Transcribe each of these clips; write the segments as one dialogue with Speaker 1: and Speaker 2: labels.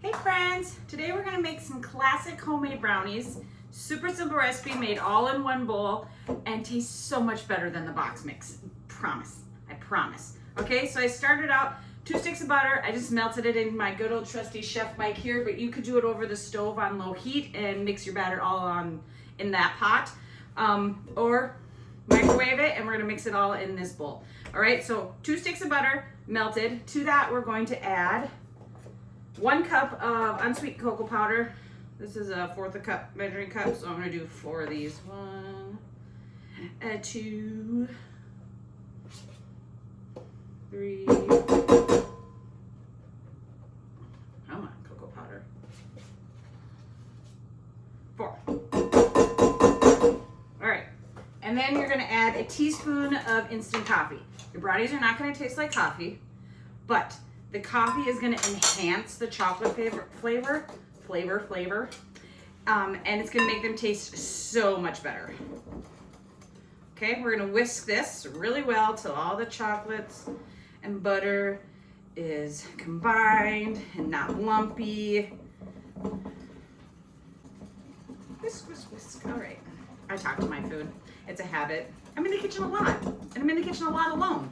Speaker 1: Hey friends, today we're gonna make some classic homemade brownies. Super simple recipe made all in one bowl and tastes so much better than the box mix. I promise. Okay, so I started out 2 sticks of butter. I just melted it in my good old trusty chef mic here, but you could do it over the stove on low heat and mix your batter all on in that pot. Or microwave it and we're gonna mix it all in this bowl. All right, so 2 sticks of butter melted. To that we're going to add 1 cup of unsweetened cocoa powder. This is a 1/4 cup measuring cup, so I'm gonna do 4 of these. 1, 2, 3. Come on, cocoa powder. 4. All right, and then you're gonna add a teaspoon of instant coffee. Your brownies are not gonna taste like coffee, but the coffee is going to enhance the chocolate flavor, and it's going to make them taste so much better. Okay, we're going to whisk this really well till all the chocolates and butter is combined and not lumpy. Whisk, whisk, whisk. All right. I talk to my food. It's a habit. I'm in the kitchen a lot, and I'm in the kitchen a lot alone.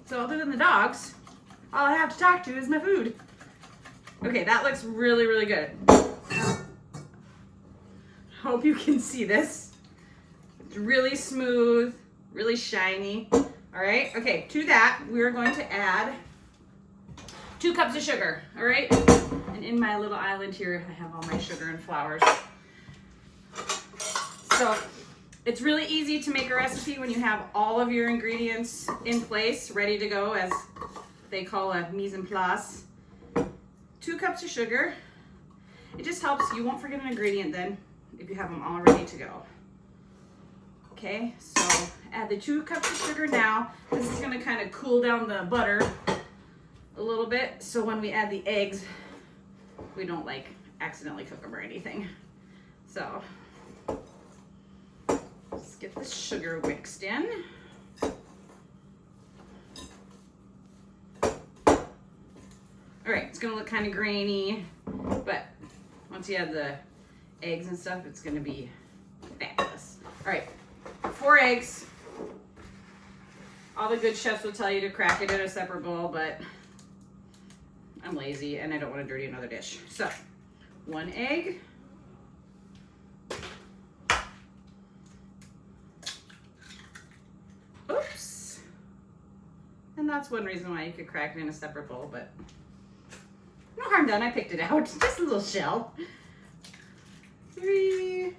Speaker 1: So other than the dogs, all I have to talk to is my food. Okay, that looks really, really good. Hope you can see this. It's really smooth, really shiny. All right, okay, to that, we're going to add 2 cups of sugar, all right? And in my little island here, I have all my sugar and flours. So it's really easy to make a recipe when you have all of your ingredients in place, ready to go, as they call a mise en place. 2 cups of sugar. It just helps. You won't forget an ingredient then if you have them all ready to go. Okay, so add the 2 cups of sugar now. This is going to kind of cool down the butter a little bit, so when we add the eggs, we don't like accidentally cook them or anything. So let's get the sugar mixed in. All right, it's gonna look kind of grainy, but once you add the eggs and stuff, it's gonna be fabulous. All right, 4 eggs. All the good chefs will tell you to crack it in a separate bowl, but I'm lazy and I don't want to dirty another dish. So, 1 egg. Oops. And that's one reason why you could crack it in a separate bowl, but no harm done, I picked it out. Just a little shell. 3.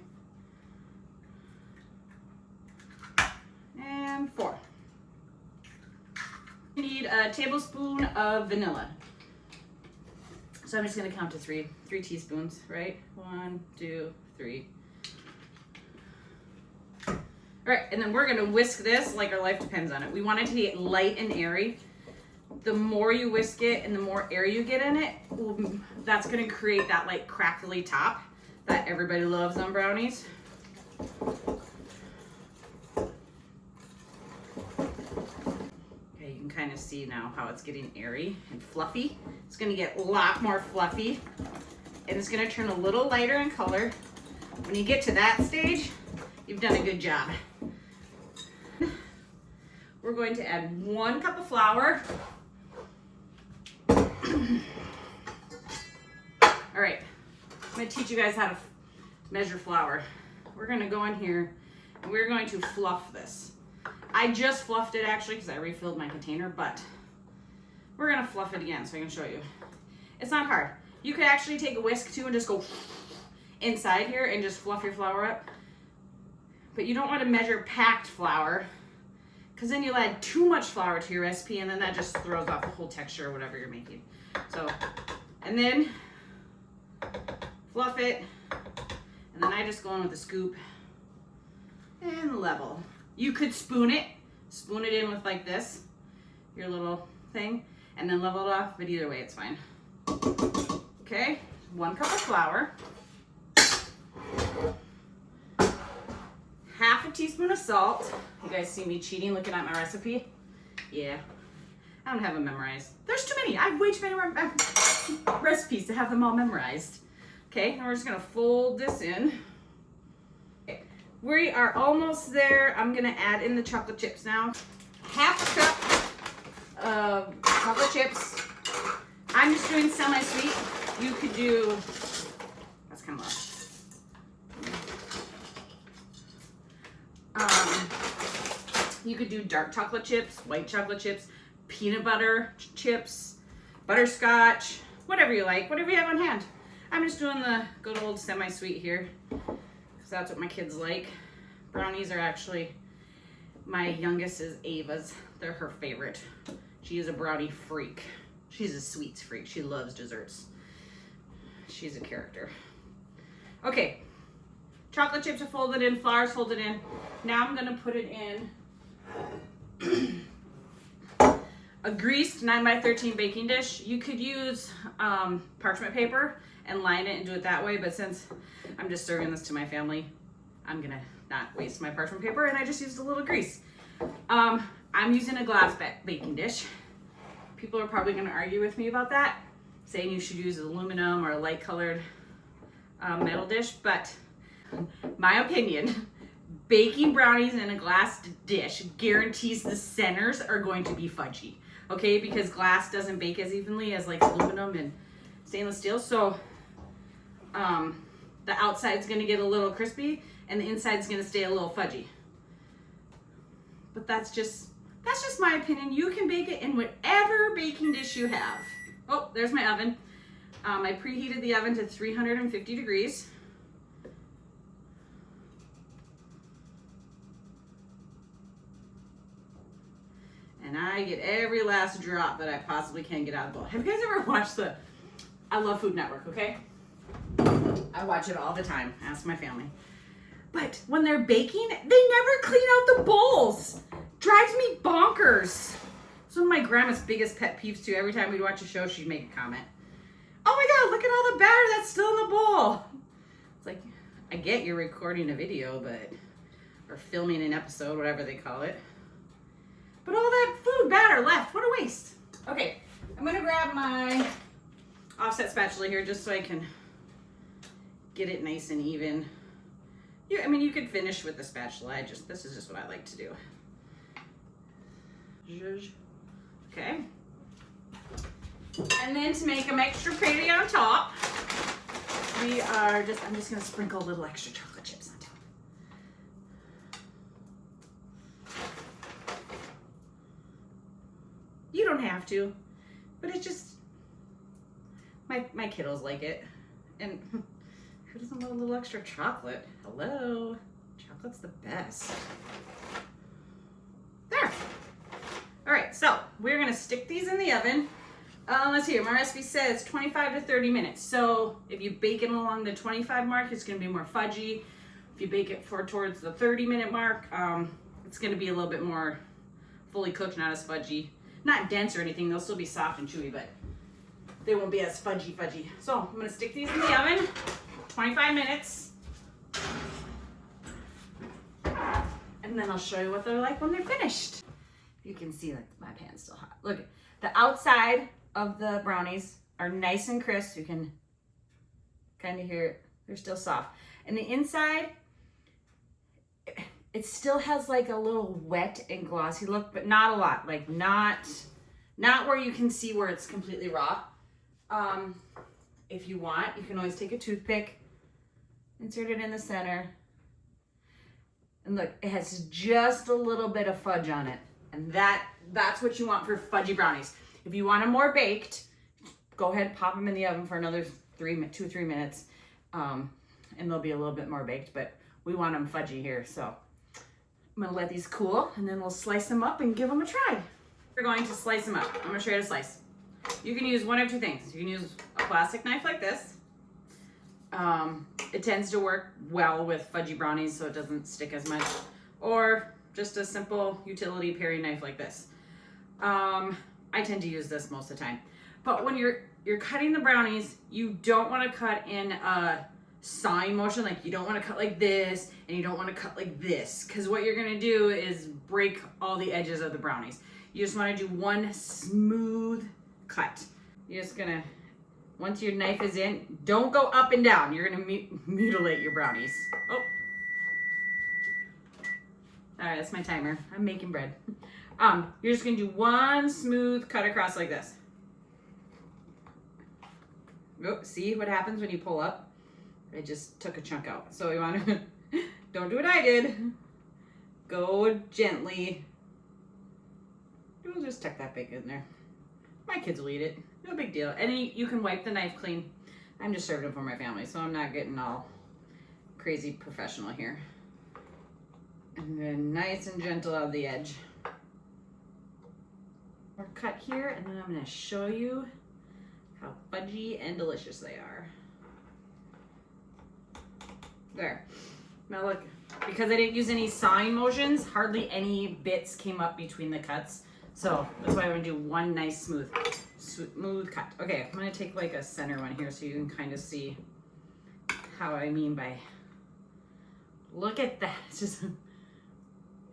Speaker 1: And 4. You need a tablespoon of vanilla. So I'm just gonna count to 3 teaspoons, right? 1, 2, 3. All right, and then we're gonna whisk this like our life depends on it. We want it to get light and airy. The more you whisk it and the more air you get in it, that's gonna create that like crackly top that everybody loves on brownies. Okay, you can kind of see now how it's getting airy and fluffy. It's gonna get a lot more fluffy and it's gonna turn a little lighter in color. When you get to that stage, you've done a good job. We're going to add 1 cup of flour. All right, I'm gonna teach you guys how to measure flour. We're gonna go in here and we're going to fluff this. I just fluffed it actually because I refilled my container, but we're gonna fluff it again so I can show you. It's not hard. You could actually take a whisk too and just go inside here and just fluff your flour up. But you don't want to measure packed flour, because then you'll add too much flour to your recipe and then that just throws off the whole texture or whatever you're making. So, and then fluff it, and then I just go in with a scoop and level. You could spoon it in with like this, your little thing, and then level it off, but either way it's fine. Okay, 1 cup of flour, 1/2 teaspoon of salt. You guys see me cheating looking at my recipe? Yeah, I don't have them memorized. There's too many. I have way too many. recipes to have them all memorized. Okay, now we're just gonna fold this in. Okay. We are almost there. I'm gonna add in the chocolate chips now. Half cup of chocolate chips. I'm just doing semi-sweet. You could do, that's kind of low. You could do dark chocolate chips, white chocolate chips, peanut butter chips, butterscotch, whatever you like, whatever you have on hand. I'm just doing the good old semi-sweet here because that's what my kids like. Brownies are actually, my youngest is Ava's. They're her favorite. She is a brownie freak. She's a sweets freak. She loves desserts. She's a character. Okay, chocolate chips are folded in, flour's folded in. Now I'm gonna put it in a greased 9x13 baking dish. You could use parchment paper and line it and do it that way, but since I'm just serving this to my family, I'm gonna not waste my parchment paper, and I just used a little grease. I'm using a glass baking dish. People are probably gonna argue with me about that, saying you should use aluminum or a light colored metal dish, but my opinion, baking brownies in a glass dish guarantees the centers are going to be fudgy, okay? Because glass doesn't bake as evenly as like aluminum and stainless steel. So the outside's gonna get a little crispy and the inside's gonna stay a little fudgy. But that's just my opinion. You can bake it in whatever baking dish you have. Oh, there's my oven. I preheated the oven to 350 degrees. And I get every last drop that I possibly can get out of the bowl. Have you guys ever watched I love Food Network, okay? I watch it all the time. Ask my family. But when they're baking, they never clean out the bowls. Drives me bonkers. It's one of my grandma's biggest pet peeves too. Every time we'd watch a show, she'd make a comment. Oh my God, look at all the batter that's still in the bowl. It's like, I get you're recording a video, or filming an episode, whatever they call it. But all that food batter left, what a waste. Okay, I'm gonna grab my offset spatula here just so I can get it nice and even. I mean, you could finish with the spatula. This is just what I like to do. Okay. And then to make them extra pretty on top, I'm just gonna sprinkle a little extra chocolate chips on top. You don't have to, but it's just, my kiddos like it. And who doesn't love a little extra chocolate? Hello, chocolate's the best. There. All right, so we're gonna stick these in the oven. Let's see, my recipe says 25 to 30 minutes. So if you bake it along the 25 mark, it's gonna be more fudgy. If you bake it towards the 30-minute mark, it's gonna be a little bit more fully cooked, not as fudgy. Not dense or anything, they'll still be soft and chewy, but they won't be as fudgy. So I'm gonna stick these in the oven, 25 minutes. And then I'll show you what they're like when they're finished. You can see like my pan's still hot. Look, the outside of the brownies are nice and crisp. You can kind of hear it. They're still soft. And the inside, it still has like a little wet and glossy look, but not a lot. Like not where you can see where it's completely raw. If you want, you can always take a toothpick, insert it in the center. And look, it has just a little bit of fudge on it. And that's what you want for fudgy brownies. If you want them more baked, go ahead and pop them in the oven for another 2 or 3 minutes. And they'll be a little bit more baked, but we want them fudgy here. So I'm gonna let these cool and then we'll slice them up and give them a try. We're going to slice them up. I'm gonna show you how to slice. You can use one of two things. You can use a plastic knife like this. It tends to work well with fudgy brownies so it doesn't stick as much. Or just a simple utility paring knife like this. I tend to use this most of the time. But when you're cutting the brownies, you don't want to cut in a sawing motion. Like you don't want to cut like this and you don't want to cut like this, because what you're going to do is break all the edges of the brownies. You just want to do one smooth cut. You're just going to once your knife is in, don't go up and down. You're gonna mutilate your brownies. Oh. All right, that's my timer. I'm making bread. You're just gonna do one smooth cut across like this. Oh, see what happens when you pull up? I just took a chunk out. So you wanna, don't do what I did. Go gently. We'll just tuck that bacon in there. My kids will eat it. No big deal. And you can wipe the knife clean. I'm just serving it for my family, so I'm not getting all crazy professional here. And then nice and gentle on the edge. We're cut here, and then I'm going to show you how fudgy and delicious they are. There. Now look, because I didn't use any sawing motions, hardly any bits came up between the cuts. So that's why I'm going to do one nice smooth cut. Okay, I'm going to take like a center one here so you can kind of see how I mean by, look at that. It's just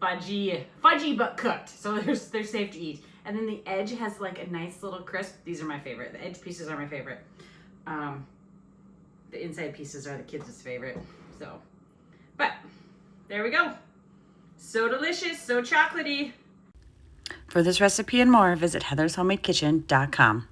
Speaker 1: fudgy but cooked. So they're safe to eat. And then the edge has like a nice little crisp. These are my favorite. The edge pieces are my favorite. The inside pieces are the kids' favorite. So, but there we go. So delicious, so chocolatey.
Speaker 2: For this recipe and more, visit heathershomemade kitchen.com.